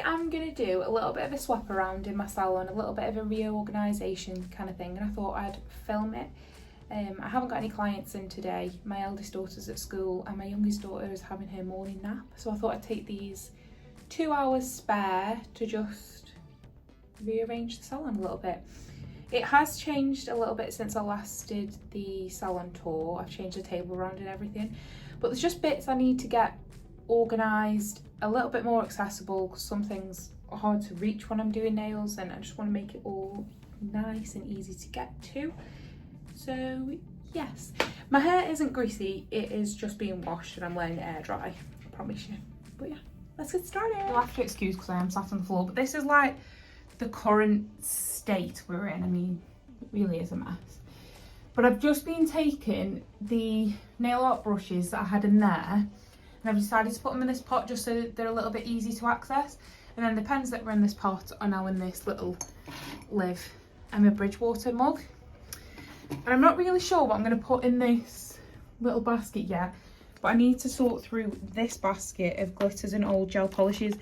I'm going to do a little bit of a swap around in my salon, a little bit of a reorganisation kind of thing, and I thought I'd film it. I haven't got any clients in today. My eldest daughter's at school and my youngest daughter is having her morning nap, so I thought I'd take these 2 hours spare to just rearrange the salon a little bit. It has changed a little bit since I last did the salon tour. I've changed the table around and everything, but there's just bits I need to get organised, a little bit more accessible, because some things are hard to reach when I'm doing nails, and I just want to make it all nice and easy to get to. So yes, my hair isn't greasy, it is just being washed and I'm letting it air dry, I promise you. But yeah, let's get started. You'll have to excuse because I am sat on the floor, but this is like the current state we're in. I mean, it really is a mess. But I've just been taking the nail art brushes that I had in there, and I've decided to put them in this pot just so that they're a little bit easy to access. And then the pens that were in this pot are now in this little Live Emma Bridgewater mug. And I'm not really sure what I'm going to put in this little basket yet, but I need to sort through this basket of glitters and old gel polishes.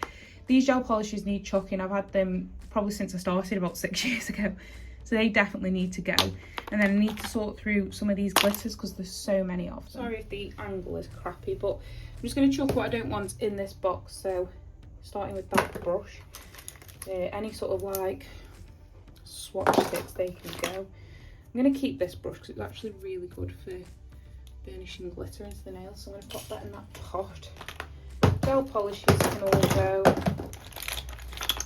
These gel polishes need chucking. I've had them probably since I started about 6 years ago, so they definitely need to go. And then I need to sort through some of these glitters because there's so many of them. Sorry if the angle is crappy, but I'm just going to chuck what I don't want in this box. So starting with that brush, any sort of like swatch sticks, they can go. I'm going to keep this brush because it's actually really good for burnishing glitter into the nails, so I'm going to pop that in that pot. Gel polishes can all go.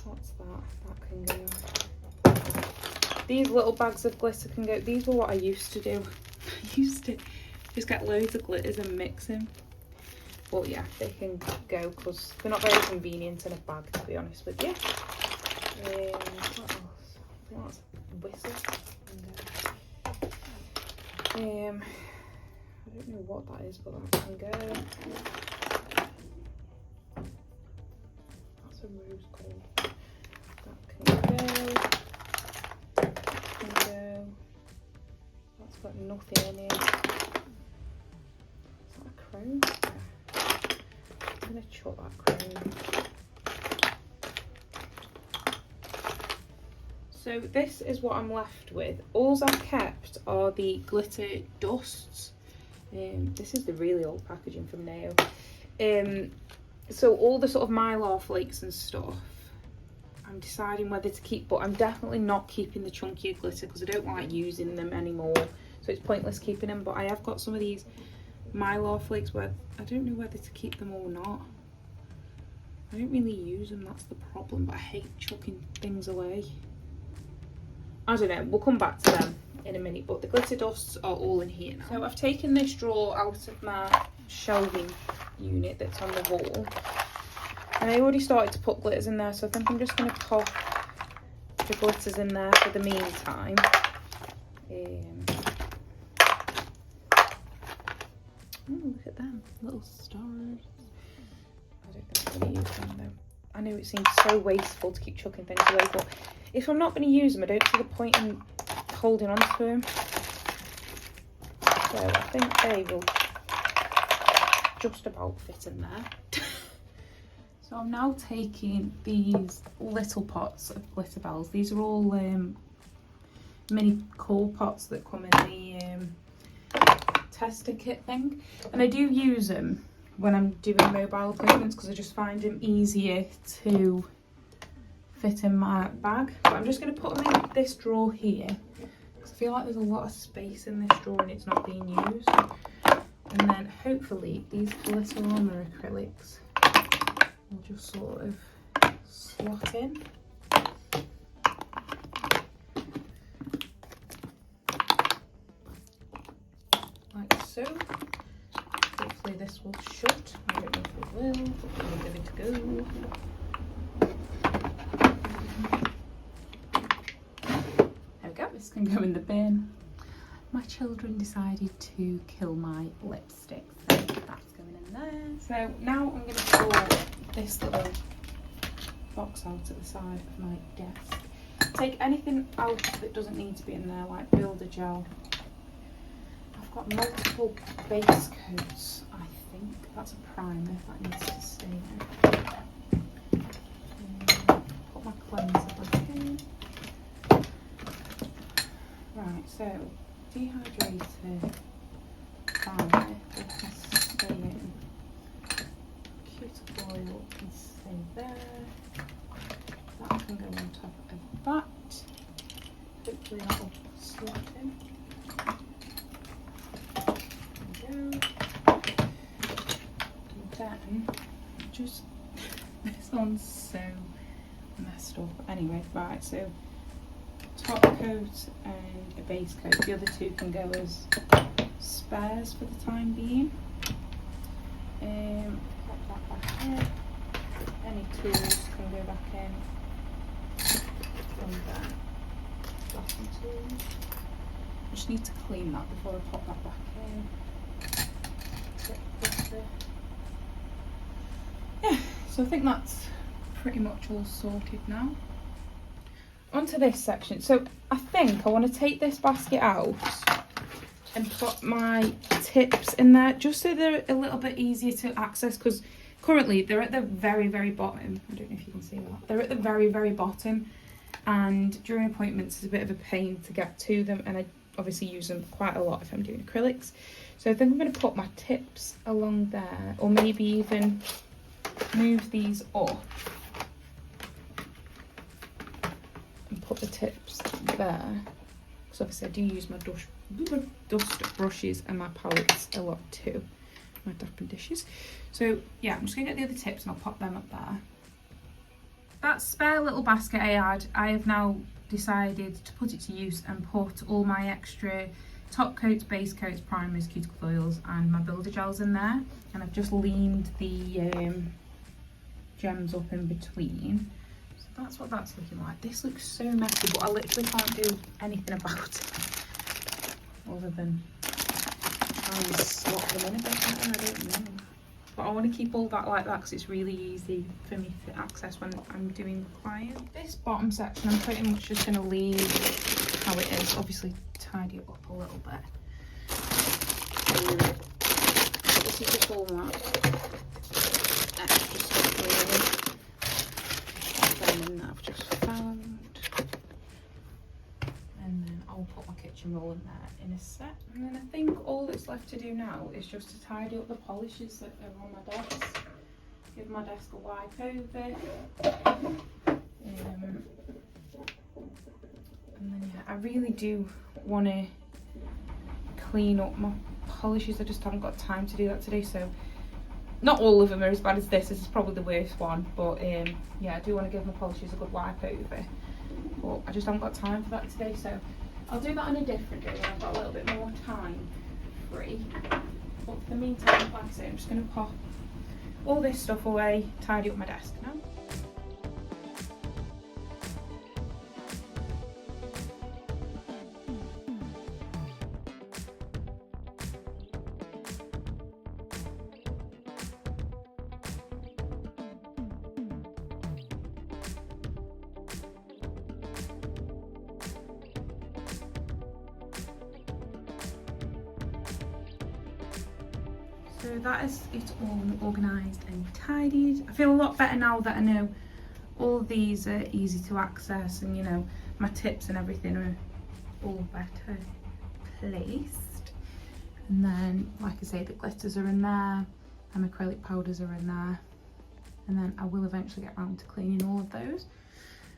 What's that? That can go. These little bags of glitter can go. These were what I used to do. I used to just get loads of glitters and mix them. But yeah, they can go because they're not very convenient in a bag, to be honest with you. What else? I think that's a whistle. I don't know what that is, but that can go. That's a rose gold. That can go. That can go. That's got nothing in it. Is that a crown? Yeah. I'm going to chuck that crown. So this is what I'm left with. All I've kept are the glitter dusts. This is the really old packaging from Nao. So all the sort of mylar flakes and stuff, I'm deciding whether to keep, but I'm definitely not keeping the chunkier glitter because I don't like using them anymore. So it's pointless keeping them, but I have got some of these mylar flakes where I don't know whether to keep them or not. I don't really use them, that's the problem, but I hate chucking things away. I don't know, we'll come back to them in a minute, but the glitter dusts are all in here now. So I've taken this drawer out of my shelving unit that's on the wall, and I already started to put glitters in there, so I think I'm just going to pop the glitters in there for the meantime. Oh, look at them, little stars. I don't think I'm going to use them though. I know it seems so wasteful to keep chucking things away, but if I'm not going to use them, I don't see the point in holding on to them. So I think they will just about fit in there. So I'm now taking these little pots of glitter bells. These are all mini core pots that come in the tester kit thing. And I do use them when I'm doing mobile appointments because I just find them easier to fit in my bag. But I'm just going to put them in this drawer here because I feel like there's a lot of space in this drawer and it's not being used. And then hopefully these glitter armor acrylics will just sort of slot in. Like so. Hopefully this will shut. I don't know if it will, but we'll give it a go. There we go, this can go in the bin. My children decided to kill my lipstick, so that's going in there. So now I'm going to pull this little box out at the side of my desk. Take anything out that doesn't need to be in there, like builder gel. I've got multiple base coats, I think. That's a primer that needs to stay there. So, dehydrated flour, we can stay in. Cuticle oil can stay there. That can go on top of that. Hopefully that will slot in. There we go. And then, just, this one's so messed up. Anyway, right, so top coat and a base coat. The other two can go as spares for the time being. Pop that back in. Any tools can go back in from there. Glassing tools. I just need to clean that before I pop that back in. Yeah, so I think that's pretty much all sorted now. Onto this section. So I think I want to take this basket out and put my tips in there just so they're a little bit easier to access, because currently they're at the very, very bottom. I don't know if you can see that. They're at the very, very bottom, and during appointments it's a bit of a pain to get to them, and I obviously use them quite a lot if I'm doing acrylics. So I think I'm going to put my tips along there, or maybe even move these up and put the tips there, because obviously I do use my dust brushes and my palettes a lot too, my dapping dishes. So yeah, I'm just going to get the other tips and I'll pop them up there. That spare little basket I had, I have now decided to put it to use and put all my extra top coats, base coats, primers, cuticle oils and my builder gels in there, and I've just leaned the gems up in between. So that's what that's looking like. This looks so messy, but I literally can't do anything about it other than try and slot them in a bit better. I don't know, but I want to keep all that like that because it's really easy for me to access when I'm doing the client. This bottom section I'm pretty much just going to leave how it is, obviously tidy it up a little bit. This is just all that extra stuff really. That I've just found, and then I'll put my kitchen roll in there in a sec. And then I think all that's left to do now is just to tidy up the polishes that are on my desk, give my desk a wipe over, and then yeah, I really do want to clean up my polishes. I just haven't got time to do that today, so not all of them are as bad as this. This is probably the worst one, but yeah, I do want to give my polishes a good wipe over, but I just haven't got time for that today, so I'll do that on a different day when I've got a little bit more time free. But for the meantime, like I say, I'm just going to pop all this stuff away, tidy up my desk now. So that is it all organised and tidied. I feel a lot better now that I know all of these are easy to access, and you know, my tips and everything are all better placed. And then, like I say, the glitters are in there and acrylic powders are in there. And then I will eventually get around to cleaning all of those.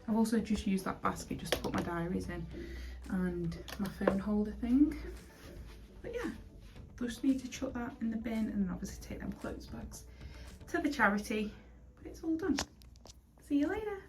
I've also just used that basket just to put my diaries in and my phone holder thing. But yeah. Just need to chuck that in the bin and then obviously take them clothes bags to the charity. But it's all done. See you later.